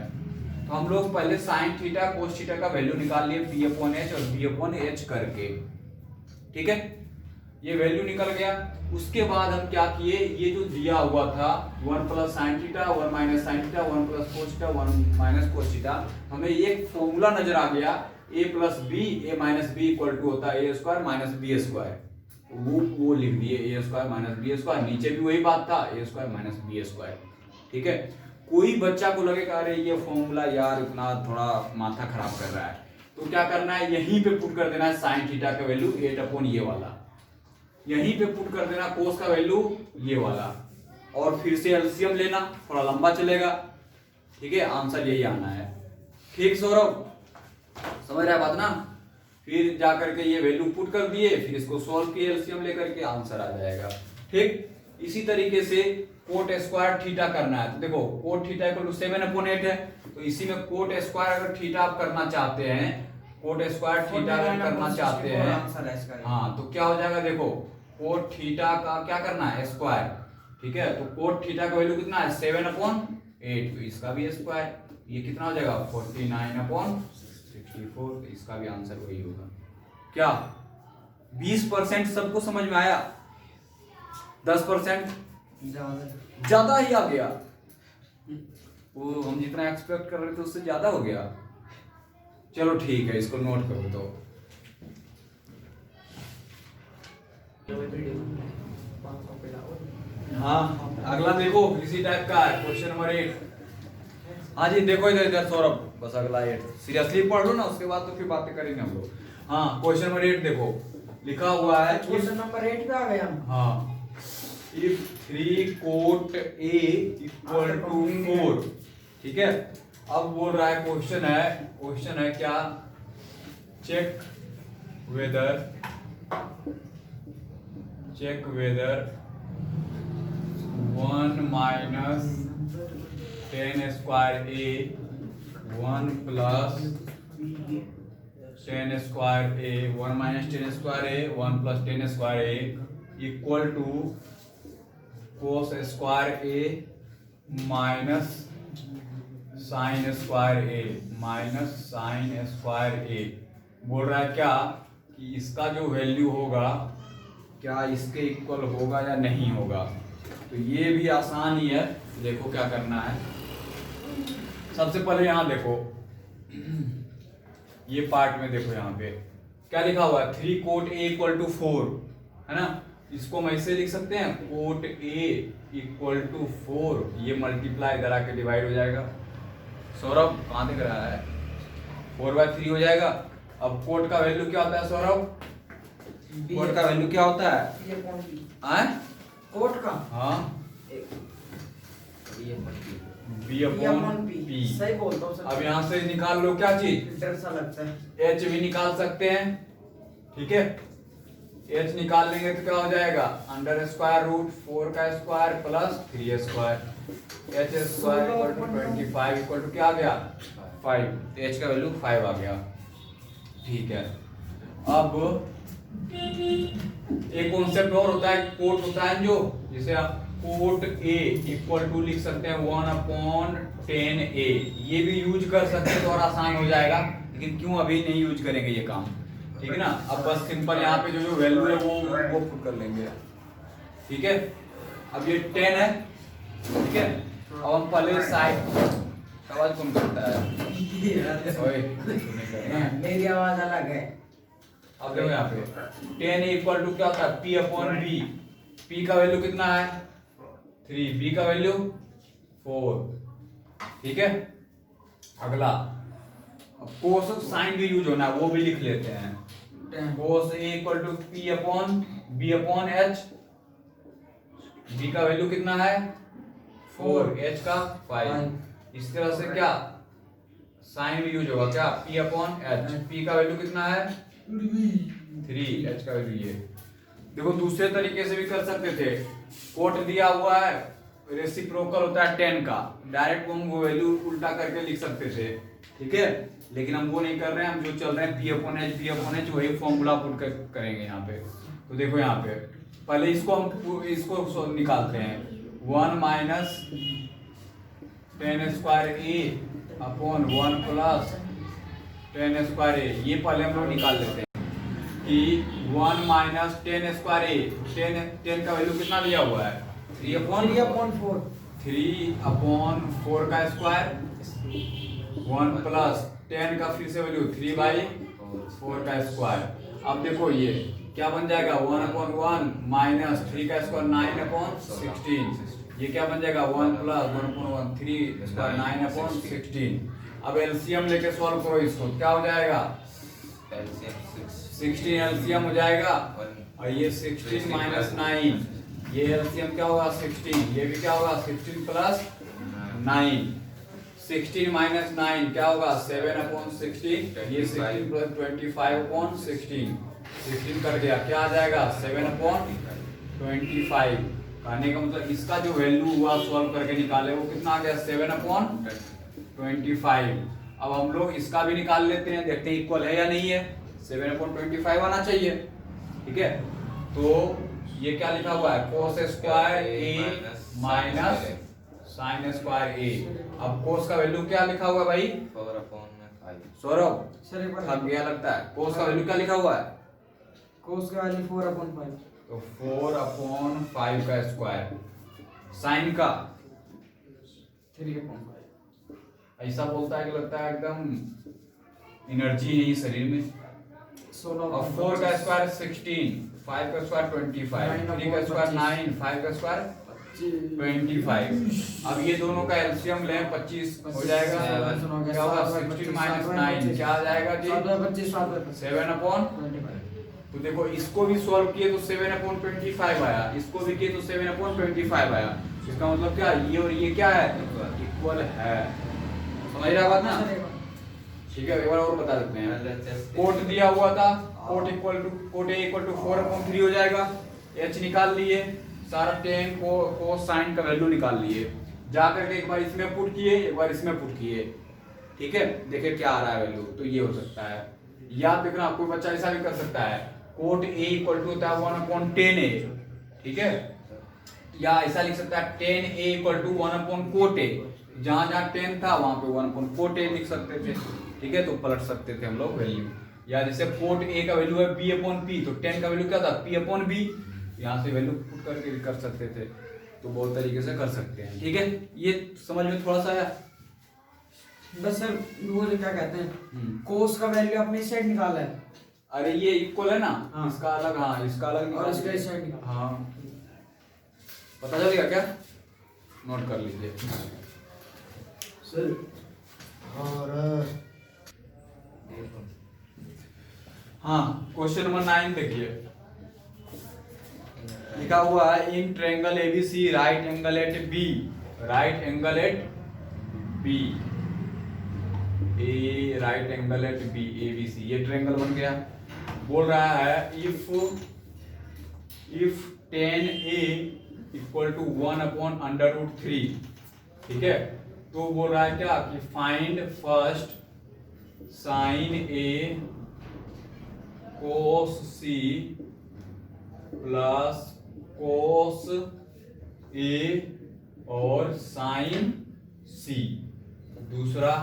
तो हम लोग पहले साइन थीटा कोस थीटा का वैल्यू निकाल लिए b/h और b/h करके, ठीक है। ये वैल्यू निकल गया। उसके बाद हम क्या किए, ये जो दिया हुआ था 1 plus sine theta 1 minus sine theta 1 plus cos theta 1 minus cos theta, हमें एक फॉर्मूला नजर आ गया a plus B a minus B equal to होता है a square minus B square, वो लिख दिए a square minus B square, नीचे भी वही बात था a square minus B square, ठीक है। कोई बच्चा को लगेगा अरे ये फॉर्मूला यार इतना थोड़ा माथा खराब कर रहा है, तो क्या करना है यहीं पे पुट कर देना है साइन थीटा का वैल्यू 8 ये वाला, यहीं पे पुट कर देना कोस का वैल्यू ये वाला, और फिर से एलसीएम लेना, थोड़ा लंबा चलेगा, ठीक है। आंसर यही आना है, ठीक सौरभ, समझ रहा है बात ना। फिर जा करके ये वैल्यू पुट कर दिए, फिर इसको सॉल्व किए एलसीएम लेकर के, आंसर आ जाएगा, ठीक। इसी तरीके से कोट स्क्वायर थीटा करना है, तो देखो कोट थीटा इक्वल टू 7/8 है, तो इसी में कोट स्क्वायर अगर थीटा आप करना चाहते हैं, कोट स्क्वायर थीटा अगर करना चाहते हैं, हाँ तो क्या हो जाएगा, देखो कोट थीटा का क्या करना है स्क्वायर, ठीक है। तो कोट थीटा का वैल्यू कितना है 7/8, तो इसका भी स्क्वायर, ये कितना हो जाएगा 49/64, तो इसका भी आंसर वही होगा। क्या 20% सबको समझ में आया, 10% ज्यादा ही आ गया, वो हम जितना एक्सपेक्ट कर रहे थे उससे ज्यादा हो गया। चलो ठीक है, इसको नोट करो तो। हाँ अगला देखो इसी टाइप का है, क्वेश्चन नंबर 8। हाँ जी देखो इधर इधर सौरभ, बस अगला 8 सीरियसली पढ़ लो ना, उसके बाद तो फिर बातें करेंगे हम लोग। हाँ क्वेश्चन नंबर 8 देखो लिखा हुआ है क्वेश्चन नंबर 8 पे आ गए हम। हाँ इफ 3 कोट A इक्वल टू 4, ठीक है। अब बोल रहा है क्वेश्चन है क्या, check whether 1 minus 10 square A 1 plus 10 square A 1 minus 10 square A 1 plus 10 square A equal to cos square A minus sine square A बोल रहा है क्या कि इसका जो वैल्यू होगा क्या इसके इक्वल होगा या नहीं होगा। तो ये भी आसान ही है, देखो क्या करना है। सबसे पहले यहाँ देखो ये पार्ट में देखो, यहाँ पे क्या लिखा हुआ है 3 कोट A इक्वल टू 4, है ना। इसको हम ऐसे लिख सकते हैं कोट A इक्वल टू 4, ये मल्टीप्लाई इधर आके डिवाइड हो जाएगा। सौरभ कहाँ दिख रहा है, 4/3 हो जाएगा। अब कोट का वैल्यू क्या होता है सौरभ, कोट का वैल्यू क्या होता है कोट का हाँ B अपॉन P। सही बोलता हूँ सर। अब यहाँ से निकाल लो क्या चीज, डर सा लगता है। H भी निकाल सकते हैं, ठीक है। H निकाल लेंगे तो क्या हो जाएगा अंडर स्क्वायर रूट 4 का square plus 3 square H square equal to 25 equal to क्या आ गया 5, तो H का वैल्यू 5 आ गया, ठीक है। अब एक कॉन्सेप्ट और होता है कोट होता है जो, जिसे आप कोट A इक्वल टू लिख सकते हैं 1/10A, ये भी यूज कर सकते हैं तो और आसान हो जाएगा, लेकिन क्यों अभी नहीं यूज करेंगे ये काम, ठीक है ना। अब बस सिंपल यहाँ पे जो वैल्यू है वो पुट कर लेंगे, ठीक है। अब ये 10 है, ठीक है। अब हम पहले साइड आवाज कौन करता है, मेरी आवाज अलग है। अब देखो यहाँ पे 10 इक्वल टू क्या होता है P अपॉन B, P का वैल्यू कितना है 3, B का वैल्यू 4, ठीक है। अगला कोस साइन भी यूज होना है, वो भी लिख लेते हैं। Cos A equal to P upon B upon H, B का वैल्यू कितना है 4, H का 5। इस तरह से क्या साइन भी यूज होगा क्या P अपॉन H, P का वैल्यू कितना है 3, H का वैल्यू ये। देखो दूसरे तरीके से भी कर सकते थे, कोट दिया हुआ है रेसिप्रोकल होता है 10 का, डायरेक्ट हम वो वैल्यू उल्टा करके लिख सकते थे, ठीक है। लेकिन हम वो नहीं कर रहे हैं, हम जो चल रहे हैं P अपॉन H वही फॉर्मूला पुट करेंगे यहाँ पे। तो देखो यहाँ पे पहले इसको निकालते हैं 1 minus 10 square A upon 1 plus 10 square A, ये पहले हम लोग निकाल लेते हैं कि 1 माइनस 10 स्क्वायर A, 10 का वैल्यू कितना दिया हुआ है 3 अपॉन 4 का स्क्वायर 1 प्लस 10 का फिर से वैल्यू 3/4 का स्क्वायर। अब देखो ये क्या बन जाएगा 1/1 माइनस 3 का स्क्वायर 9/16, ये क्या बन जाएगा 1 प्लस 1/1 3 स्क्वायर 9/16। अब एलसीएम लेके सॉल्व करो इसको, क्या हो जाएगा 16 एलसीएम हो जाएगा, और ये 16 माइनस 9, ये एलसीएम क्या होगा 16, ये भी क्या होगा 16 प्लस 9, 16 माइनस 9 क्या होगा 7/16, ये 16 प्लस 25/16, 16 कर दिया क्या आ जाएगा 7/25। कहने का मतलब इसका जो वैल्यू हुआ सॉल्व करके निकाले वो कितना आ गया 7/25। अब हम लोग इसका भी निकाल लेते हैं, देखते हैं इक्वल है या नहीं है, 7/25 आना चाहिए, ठीक है। तो ये क्या लिखा हुआ है कोस square A minus sine square A। अब कोस का वैल्यू क्या लिखा हुआ है भाई 4/5। सौरभ सर एक बार थक गया लगता है, कोस का वैल्यू क्या लिखा हुआ है कोस का वैल्यू 4/5, तो 4/5 का स्क्वायर, साइन का 3/5। ऐसा बोलता है कि लगता है एकदम एनर्जी नहीं शरीर में। 16 और 4 का स्क्वायर 16, 5 का स्क्वायर 25, 3 का स्क्वायर 9, 5 का स्क्वायर 25। अब ये दोनों का एलसीएम लें 25 हो जाएगा। क्या होगा 16 माइनस 9 क्या आ जाएगा जी 7 अपॉन। तो देखो इसको भी सॉल्व किए तो 7 अपॉन 25 आया, इसको भी किए तो 7 अपॉन 25 आया। इसका मतलब क्या ये और ये क्या है इक्वल है। समझ रहा बात ना? ठीक है एक बार और बता देते हैं। कोट दिया हुआ था कोट ए इक्वल टू 4/3 हो जाएगा। एच निकाल लिए, सारा टेन को साइन का वैल्यू निकाल लिए, जा करके एक बार इसमें पुट किए एक बार इसमें पुट किए। ठीक है देखिए क्या आ रहा है वैल्यू। तो ये हो सकता है या देखना कोई बच्चा ऐसा भी कर सकता है कोट ए इक्वल टू होता है 1/10a। ठीक है या ऐसा लिख सकता है 10a इक्वल टू 1/कोट ए। जहां जहां 10 था वहां पे 1/कोट ए लिख सकते थे। ठीक है तो पलट सकते थे हम लोग वैल्यू। या जैसे कोट ए का वैल्यू है b/p तो 10 का वैल्यू क्या था p/b। यहाँ से वैल्यू पुट करके कर सकते थे। तो बहुत तरीके से कर सकते हैं। ठीक है ये समझ में थोड़ा सा है। बस सर वो जो क्या कहते हैं कोस का वैल्यू आपने इस साइड निकाला है। अरे ये इक्वल है ना हाँ। इसका अलग हाँ इसका अलग और इसका इस साइड निकाला। हाँ पता चलेगा क्या नोट कर लीजिए सर। और हाँ क्वेश्चन नंबर 9 देखिए लिखा हुआ है in triangle ABC right angle at B right angle at B A right angle at B ABC ये ट्रायंगल बन गया। बोल रहा है इफ 10a इक्वल टू 1/√3। ठीक है तो बोल रहा है क्या कि find first sine a cos c plus cos a और साइन c। दूसरा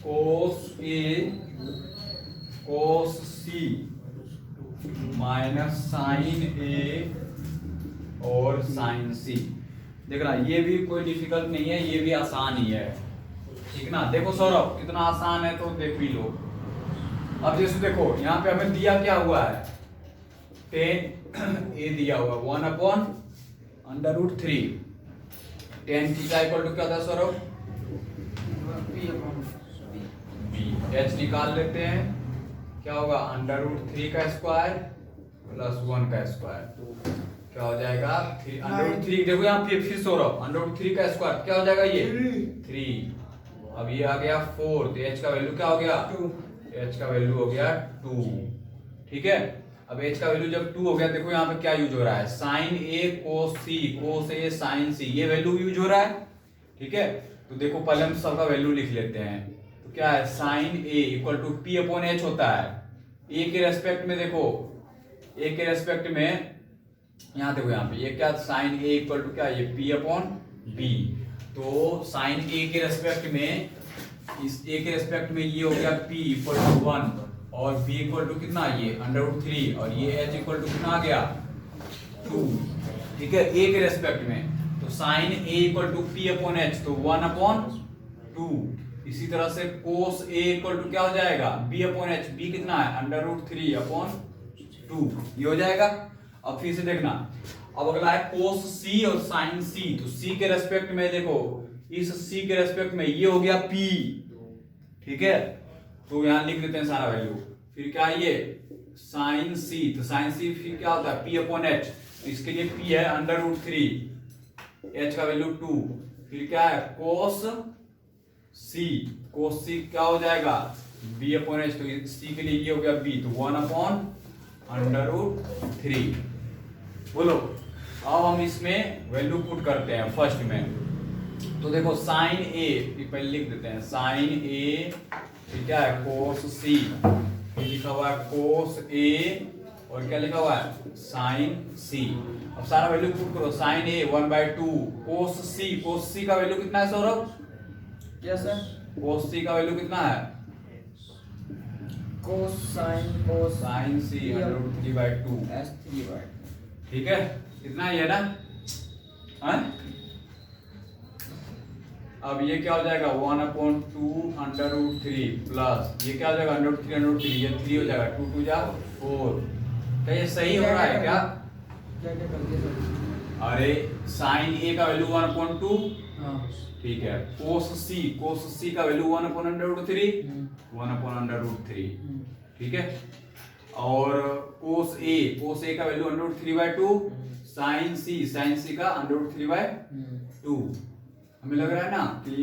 cos a cos c minus sine a और साइन c। देखना ये भी कोई डिफिकल्ट नहीं है ये भी आसान ही है। ठीक ना देखो सौरभ इतना आसान है तो देख भी लो। अब जैसे देखो यहाँ पे हमें दिया क्या हुआ है 10a दिया हुआ 1/√3। tan थीटा इक्वल टू क्या था सौरभ b। h निकाल लेते हैं क्या होगा √3 का स्क्वायर प्लस 1 का स्क्वायर क्या हो जाएगा 3 देखो यहाँ पे फिर सौरभ √3 का स्क्वायर क्या हो जाएगा ये 3। अब ये आ गया 4 तो h का वैल्यू क्या हो गया 2। h का वैल्यू हो गया 2। ठीक है अब h का वैल्यू जब 2 हो गया देखो यहाँ पे क्या यूज हो रहा है sine a cos a sine c ये वैल्यू यूज हो रहा है। ठीक है तो देखो पहले हम सबका वैल्यू लिख लेते हैं। तो क्या है sine a equal to p/h होता है a के रेस्पेक्ट में। देखो a के रेस्पेक्ट में यहाँ देखो यहाँ पे ये क्या साइन a इक्वल टू क्या ये p/b। तो साइन a के रेस्पेक्ट में इस a के रेस्पेक्ट में ये हो गया p इक्वल टू 1 और b इक्वल टू कितना ये √3 और ये h इक्वल टू कितना आ गया 2। ठीक है a के रेस्पेक्ट में तो sign a equal to p/h तो 1/2। इसी तरह से कोस a इक्वल टू क्या हो जाएगा b/h b कितना है √3/2 ये हो जाएगा। अब फिर से देखना अब अगला है कोस c और साइन c। तो c के रेस्पेक्ट में देखो इस c के रेस्पेक्ट में ये हो गया p। ठीक है तो यहां लिख देते हैं सारा वैल्यू। फिर क्या है ये साइन c तो साइन c फिर क्या होता है p/h तो इसके लिए p है √3 h का वैल्यू 2। फिर क्या है कोस c क्या हो जाएगा b/h तो c के लिए ये हो गया b तो 1/√3। बोलो अब हम इसमें वैल्यू पुट करते हैं फर्स्ट में। तो देखो साइन a पहले लिख देते हैं साइन a फिर क्या है कोस c फिर लिखा हुआ है कोस a और क्या लिखा हुआ है साइन c। अब सारा वैल्यू पुट करो साइन a 1/2 कोस c का वैल्यू कितना है Saurabh yes sir cos c का वैल्यू कितना है कोस साइन c √3/2 s3/2। ठीक है इतना ही है ना हाँ? अब ये क्या हो जाएगा 1/2 प्लस ये क्या हो जाएगा √3 ये 3 हो जाएगा 2 2 जा 4। क्या ये सही हो रहा है क्या क्या कर दिया सर अरे साइन ए का वैल्यू 1/2, हाँ ठीक है। कोस सी का वैल्यू 1/√3, 1/√3, ठीक है। और कोस ए का वैल्यू √3/2, साइन सी का √3/2। हमें लग रहा है ना कि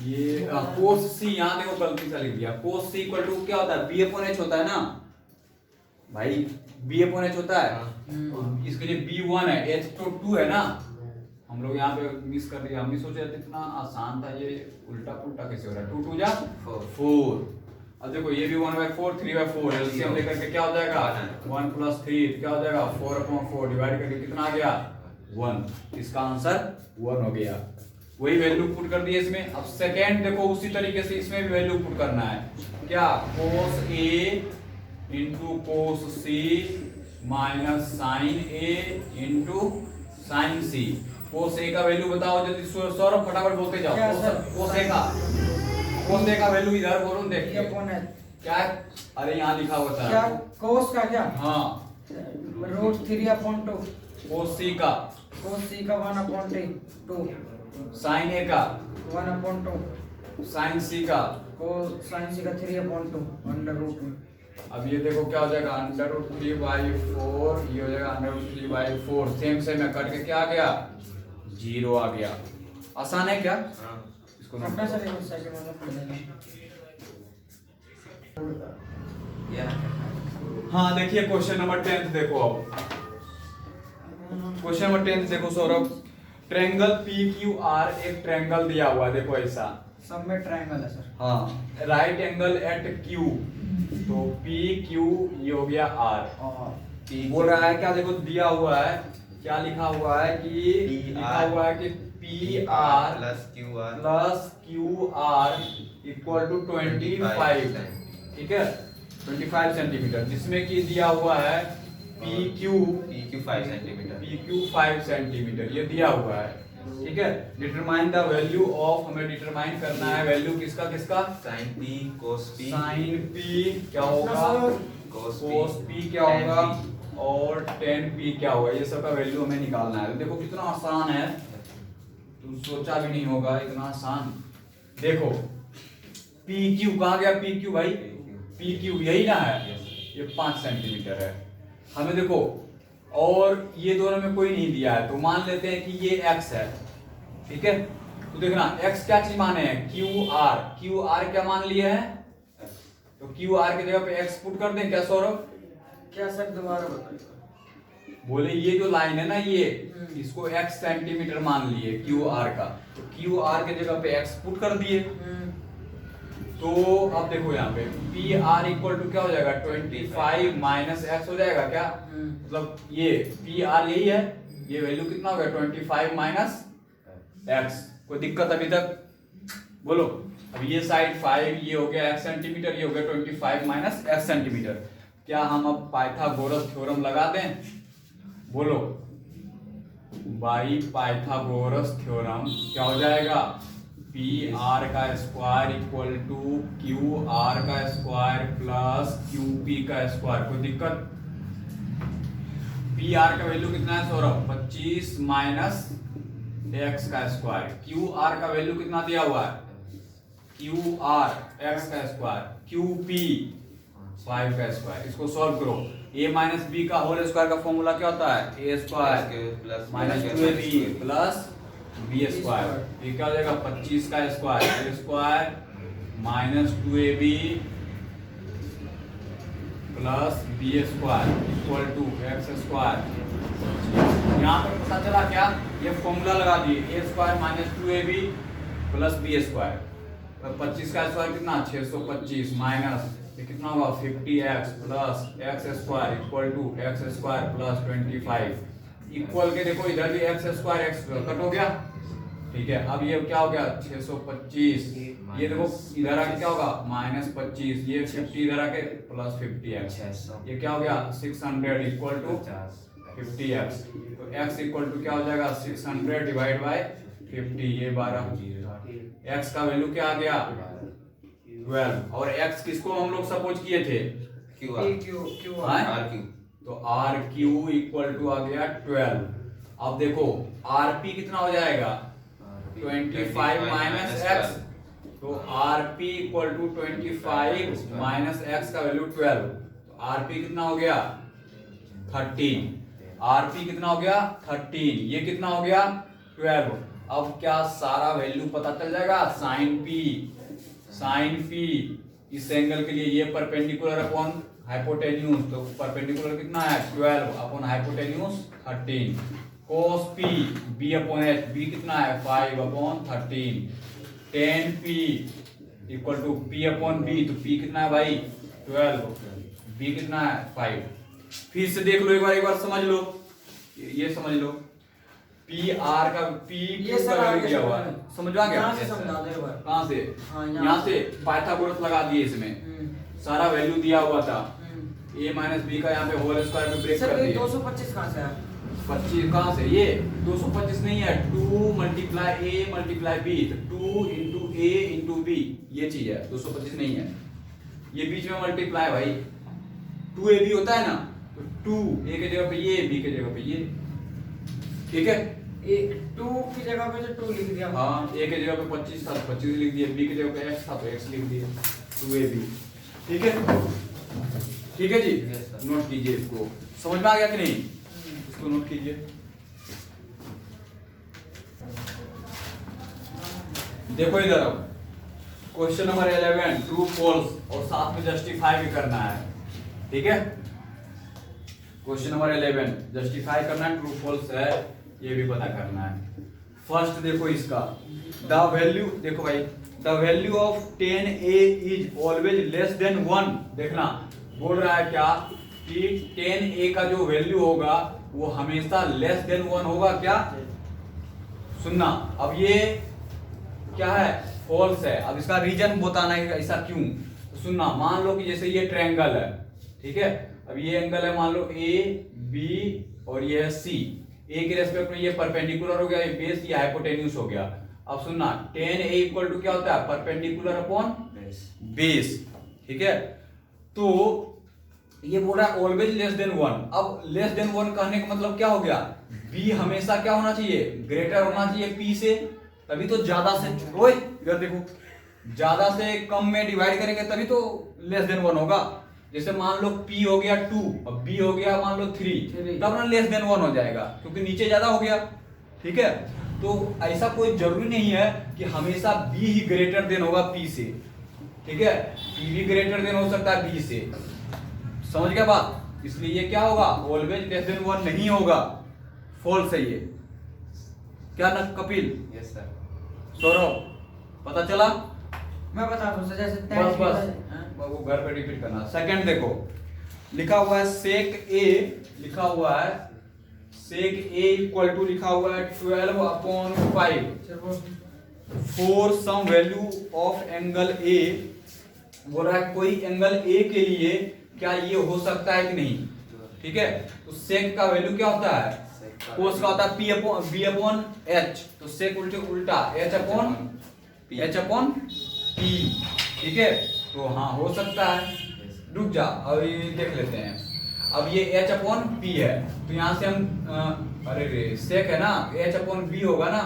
ये कोस सी, यहाँ देखो गलती से लिख दिया। कोस सी इक्वल टू क्या होता है, B/H होता है ना भाई, B/H होता है। तो इसके लिए B1 है, H तो 2 है ना, हम लोग यहाँ पे मिस कर दिया। हम भी सोचे इतना आसान था, ये उल्टा पुल्टा कैसे हो रहा है। 2 2 जा 4। अब देखो ये भी 1/4, 3/4 एलसीएम लेकर के क्या हो जाएगा 1 + 3 क्या हो जाएगा 4/4 डिवाइड करके कितना आ गया 1। इसका आंसर 1 हो गया। वही वैल्यू पुट कर दिए इसमें। अब सेकेंड देखो उसी तरीके से इसमें भी वैल्यू पुट करना है। क्या cos A into cos C minus sine A into sine C। cos A का वैल्यू बताओ जल्दी, सौरभ फटाफट बोलते जाओ। cos A का वैल्यू इधर बोलो देखिए क्या है? अरे यहाँ लिखा हुआ था क्या cos का क्या? हाँ √3/2। cos C का 1/2। साइन A का 1/2। साइन C का साइन सी का 3/2 √2। अब ये देखो क्या हो जाएगा √3/4, ये हो जाएगा √3/4। सेम है, कट के क्या आ गया 0 आ गया। आसान है क्या? इसको अपना चलेगा सेकंड वाला पढ़ लेना। हाँ देखिए क्वेश्चन नंबर 10 देखो। अब क्वेश्चन नंबर 10 देखो सौरभ, ट्रायंगल PQR एक ट्रायंगल दिया हुआ है, देखो ऐसा सब में ट्रायंगल है सर। हाँ राइट एंगल एट Q, तो PQ ये हो गया R। और बोल रहा है क्या, देखो दिया हुआ है क्या लिखा हुआ है कि लिखा हुआ है कि PR plus QR equal to 25, ठीक है 25 सेंटीमीटर, जिसमें कि दिया हुआ है PQ 5 सेंटीमीटर ये दिया हुआ है, ठीक है। डिटरमाइन द वैल्यू ऑफ, हमें डिटरमाइन करना है वैल्यू किसका sin P cos P sine P क्या होगा cos P क्या होगा और tan P क्या होगा, ये सब का वैल्यू हमें निकालना है। देखो कितना आसान है, तुम सोचा भी नहीं होगा इतना आसान। देखो PQ कहाँ गया PQ भाई, PQ यही ना है, ये 5 सेंटीमीटर है। हमें देखो और ये दोनों में कोई नहीं दिया है, तो मान लेते हैं कि ये x है, ठीक है। तो देखना x क्या चीज माने हैं QR क्या मान लिए हैं, तो QR की जगह पे x पुट कर दें क्या सौरभ? क्या सर दोबारा बताइए। बोले ये जो लाइन है ना ये इसको x सेंटीमीटर मान लिए QR का, तो QR की जगह पे x पुट कर दिए। तो अब देखो यहाँ पे PR इक्वल टू क्या हो जाएगा 25 माइनस x हो जाएगा क्या, मतलब ये PR यही है, ये वैल्यू कितना हो गया 25 माइनस x। कोई दिक्कत अभी तक बोलो? अब ये साइड 5 ये हो गया x सेंटीमीटर, ये हो गया 25 माइनस x सेंटीमीटर। क्या हम अब पाइथागोरस थ्योरम लगा दें? बोलो बाई पाइथागोरस थ्योरम क्या हो जाएगा PR का स्क्वायर इक्वल टू QR का स्क्वायर प्लस QP का स्क्वायर। कोई दिक्कत? PR का वैल्यू कितना है सौरभ 25 माइनस x का स्क्वायर। QR का वैल्यू कितना दिया हुआ है QR x का स्क्वायर, QP 5 का स्क्वायर। इसको सॉल्व करो। a माइनस b का होल स्क्वायर का फॉर्मूला क्या होता है a square minus 2ab plus b square. ये क्या हो जाएगा 25 का square a square minus 2ab plus b square equal to x square. यहाँ पर पता चला क्या, ये फॉर्मूला लगा दिए a square minus 2ab plus b square. 25 का स्क्वायर कितना 625 माइनस ये कितना होगा 50x plus x square equal to x square plus 25 equal के देखो इधर भी x स्क्वायर x कट हो गया, ठीक है। अब ये क्या हो गया 625, ये देखो इधर आके क्या होगा माइनस 25, ये 50 इधर आके प्लस 50x, ये क्या हो गया 600 इक्वल टू 50x। तो x इक्वल टू क्या हो जाएगा 600 डिवाइड बाय 50, ये 12। x का वैल्यू क्या आ गया 12, और x किसको हम लोग सपोज किए थे QR RQ। तो RQ इक्वल टू आ गया 12। अब देखो आरपी कितना हो जाएगा 25 माइनस एक्स, तो RP equal to 25 minus X का वैल्यू 12, तो आरपी कितना हो गया 13, आरपी कितना हो गया 13, ये कितना हो गया 12। अब क्या सारा वैल्यू पता चल जाएगा, साइन पी इस एंगल के लिए ये परपेंडिकुलर अपॉन हाइपोटेन्यूज, तो परपेंडिकुलर कितना है 12 upon hypotenuse 13, cos P B upon H, B कितना है 5 upon 13, tan P equal to P upon B, तो पी कितना है भाई 12, बी कितना है 5। फिर से देख लो एक बार समझ लो, ये समझ लो पी आर का पी ये सर आगे दिया हुआ है, समझ आ गया। यहाँ से समझा दो एक बार। कहाँ से, हाँ, यहाँ से पाइथागोरस लगा दिए इसमें, सारा वैल्यू दिया हुआ था, a माइनस बी का यहाँ पे होल स्क्वायर में ब्रेक सर कर ये दिए। 225 कहाँ से आया? 25 कहाँ से, ये 225 नहीं है, 2 मल्टीप्लाई a मल्टीप्लाई b, तो 2 इंटू a इंटू b, ये चीज है, 225 नहीं है, ये बीच में मल्टीप्लाई भाई, 2ab होता है ना, तो 2 a के जगह पे ये, b के जगह पे ये, ठीक है। 2 की जगह पे तो 2 लिख दिया। हाँ, a के जगह पे 25 था तो 25 लिख दिए, b के जगह पे x था तो x लिख दिए, 2ab, ठीक है। ठीक है जी, नोट कीजिए इसको, समझ में आ गया कि नहीं, इसको नोट कीजिए। देखो इधर अब क्वेश्चन नंबर 11 ट्रू फॉल्स और साथ में जस्टिफाई भी करना है, ठीक है। क्वेश्चन नंबर 11 जस्टिफाई करना है, ट्रू फॉल्स है ये भी पता करना है। फर्स्ट देखो इसका, द वैल्यू, देखो भाई the value of 10a is always less than 1, देखना बोल रहा है क्या कि 10a का जो वैल्यू होगा वो हमेशा लेस देन 1 होगा, क्या सुनना। अब ये क्या है, फॉल्स है। अब इसका रीजन बताना है ऐसा क्यों, तो सुनना। मान लो कि जैसे ये ट्रायंगल है, ठीक है, अब ये एंगल है मान लो ए बी और ये है सी, ए के रेस्पेक्ट में ये परपेंडिकुलर हो गया, ये बेस, ये हाइपोटेन्यूज हो गया। अब सुनना 10a इक्वल टू क्या होता है, परपेंडिकुलर अपॉन बेस, ठीक है। तो ये बोल रहा है ऑलवेज लेस देन 1। अब लेस देन 1 कहने का मतलब क्या हो गया, b हमेशा क्या होना चाहिए, ग्रेटर होना चाहिए p से, तभी तो ज्यादा से, ओए इधर देखो, ज्यादा से कम में डिवाइड करेंगे तभी तो लेस देन 1 होगा। जैसे मान लो p हो गया 2 और b हो गया मान लो 3, तब ना लेस देन 1 हो जाएगा, क्योंकि नीचे ज्यादा हो गया, ठीक है। तो ऐसा कोई जरूरी नहीं है कि हमेशा b ही ग्रेटर देन होगा p से, ठीक है, p भी ग्रेटर देन हो सकता है b से, समझ गया बात। इसलिए ये क्या होगा, ऑलवेज लेस देन 1 नहीं होगा, फॉल्स है ये, क्या ना कपिल, यस सर, सौरभ पता चला। मैं बता दूं सर, जैसे बस वो घर पे रिपीट करना। सेकंड देखो लिखा हुआ है सेक ए, लिखा हुआ है सेक ए इक्वल टू लिखा हुआ है 12 upon 5 for some value of angle A. बोल रहा है कोई एंगल ए के लिए क्या ये हो सकता है कि नहीं, ठीक है। तो सेक का वैल्यू क्या होता है, कोस का होता है p upon b upon h, तो सेक उल्टा h अपॉन p, ठीक है। तो हाँ हो सकता है, रुक जा और ये देख लेते हैं। अब ये h अपॉन p है, तो यहाँ से हम अरे रे सेक है ना, h अपॉन b होगा ना,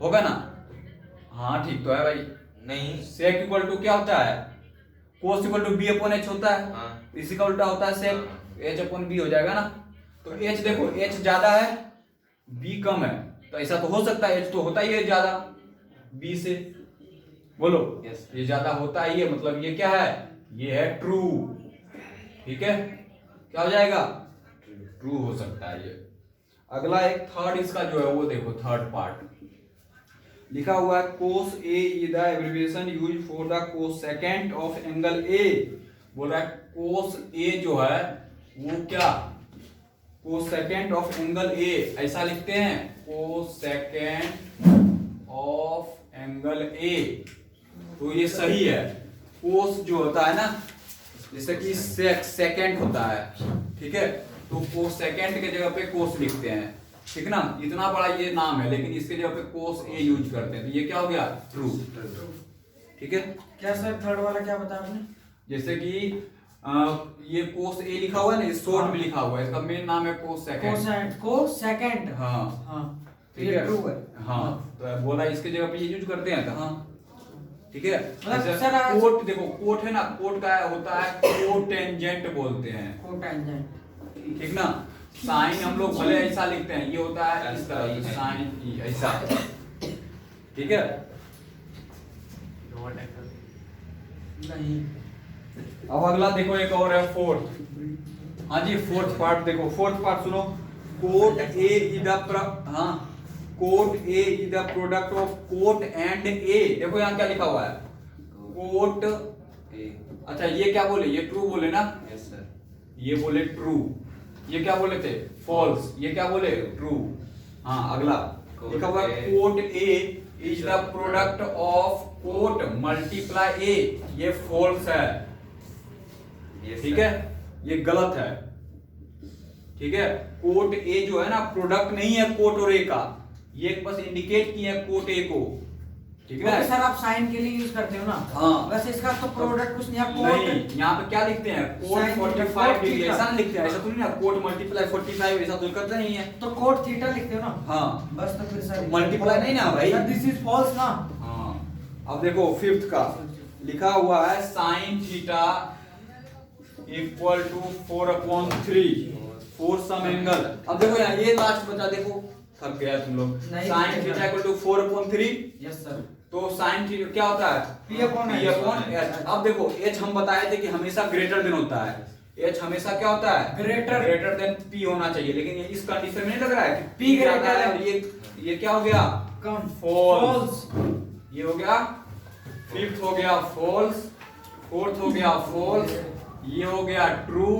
होगा ना, हाँ ठीक तो है भाई। नहीं, सेक इक्वल टू क्या होता है, cos equal to b upon h होता है, हाँ, इसी का उल्टा होता है सेक, h अपॉन b हो जाएगा ना। तो h देखो h ज्यादा है b कम है, तो ऐसा तो हो सकता है, h तो होता ही है ज्यादा b से, बोलो यस ये ज्यादा होता ही है, मतलब ये क्या है, ये है ट्रू, ठीक है, क्या हो जाएगा, ट्रू हो सकता है ये। अगला एक थर्ड इसका जो है वो देखो, थर्ड पार्ट लिखा हुआ है cos A is the abbreviation used for the cosecant of angle A। बोल रहा है cos A जो है वो क्या, cosecant of angle A ऐसा लिखते हैं, cosecant of angle A, तो ये सही है। cos जो होता है ना, जैसे कि सेकेंड होता है, ठीक है, तो cosecant के जगह पे cos लिखते हैं, ठीक ना। इतना बड़ा ये नाम है लेकिन इसके जगह पे cos A यूज करते हैं, तो ये क्या हो गया, ट्रू, ठीक है। क्या सर थर्ड वाला क्या बताया आपने? जैसे कि ये कोस ए लिखा हुआ है ना, इस शॉर्ट में लिखा हुआ है, इसका मेन नाम है कोस सेकंड। कोसेकेंड। हाँ हाँ ठीक ये है, ट्रू है। हाँ तो बोला इसके जगह पे ये यूज करते हैं कहाँ, ठीक है। मतलब सर आज- कोट देखो, कोट है ना, कोट का होता है कोटेंजेंट बोलते हैं, कोटेंजेंट। ठीक ना। साइन हम लोग भले ऐसा लिखते हैं, ये होता है इस तरह साइन ऐसा, ठीक है। नहीं अब अगला देखो, एक और है फोर्थ। हाँ जी, फोर्थ पार्ट देखो, फोर्थ पार्ट सुनो। कोट ए इज द हाँ cot A is the product of cot and A. देखो यहाँ क्या लिखा हुआ है, कोट ए। अच्छा ये क्या बोले, ये ट्रू बोले ना, यस सर। ये बोले ट्रू, ये क्या बोले थे फॉल्स, ये क्या बोले ट्रू। हाँ अगला Quote लिखा हुआ है A cot A is the product of cot multiply A, ये फॉल्स है, Yes, ठीक sir. है, ये गलत है, ठीक है। कोट ए जो है ना प्रोडक्ट नहीं है कोट और ए का, ये बस इंडिकेट किया है कोट ए को, ठीक है। ओके सर, आप साइन के लिए यूज करते हो ना। हाँ। वैसे इसका तो प्रोडक्ट कुछ नहीं है, नहीं, कोट। यहाँ पे क्या लिखते हैं, quote Sin 45 quote degree, theta. ऐसा नहीं लिखते हैं, ऐसा तो नहीं ना, कोट मल्टीप्लाई 45 ऐसा तो करते नहीं है। तो कोट थीटा लिखते हो ना। हाँ बस तो फिर सर मल्टीप्लाई नहीं ना भाई। सर दिस इज फॉल्स ना। हाँ अब देखो फिफ्थ का लिखा हुआ है sine theta equal to 4/3 for some angle. अब देखो यहाँ ये लास्ट बचा, देखो थक गया तुम लोग। नहीं, साइन नहीं, theta equal to 4/3, yes sir. तो साइन थीटा क्या होता है P/H। अब देखो एच हम बताए थे कि हमेशा ग्रेटर देन होता है, एच हमेशा क्या होता है ग्रेटर देन पी होना चाहिए, लेकिन ये इस कंडीशन में नहीं लग रहा है कि P ज्यादा greater है, है। और ये क्या हो गया कम फॉल्स, ये हो गया फिफ्थ हो गया फॉल्स, फोर्थ हो गया फॉल्स, ये हो गया ट्रू,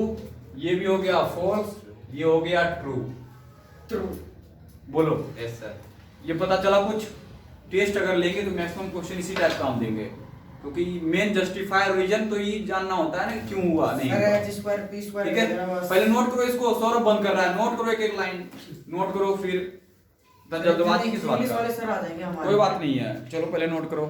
ये भी हो गया फॉल्स, ये हो गया ट्रू। ट्रू। बोलो यस सर। ये पता चला कुछ। टेस्ट अगर लेंगे तो मैक्सिमम क्वेश्चन इसी टाइप का हम देंगे, क्योंकि मेन जस्टिफायर रीजन तो ये जानना होता है ना क्यों हुआ नहीं सर हुआ। h स्क्वायर p स्क्वायर ठीक है, पहले नोट करो इसको, सौरभ बंद कर रहा है, नोट करो एक एक लाइन नोट करो, फिर जल्दबाजी किस बात इंग्लिश का, वाले सर आ जाएंगे हमारे। कोई बात नहीं है, चलो पहले नोट करो।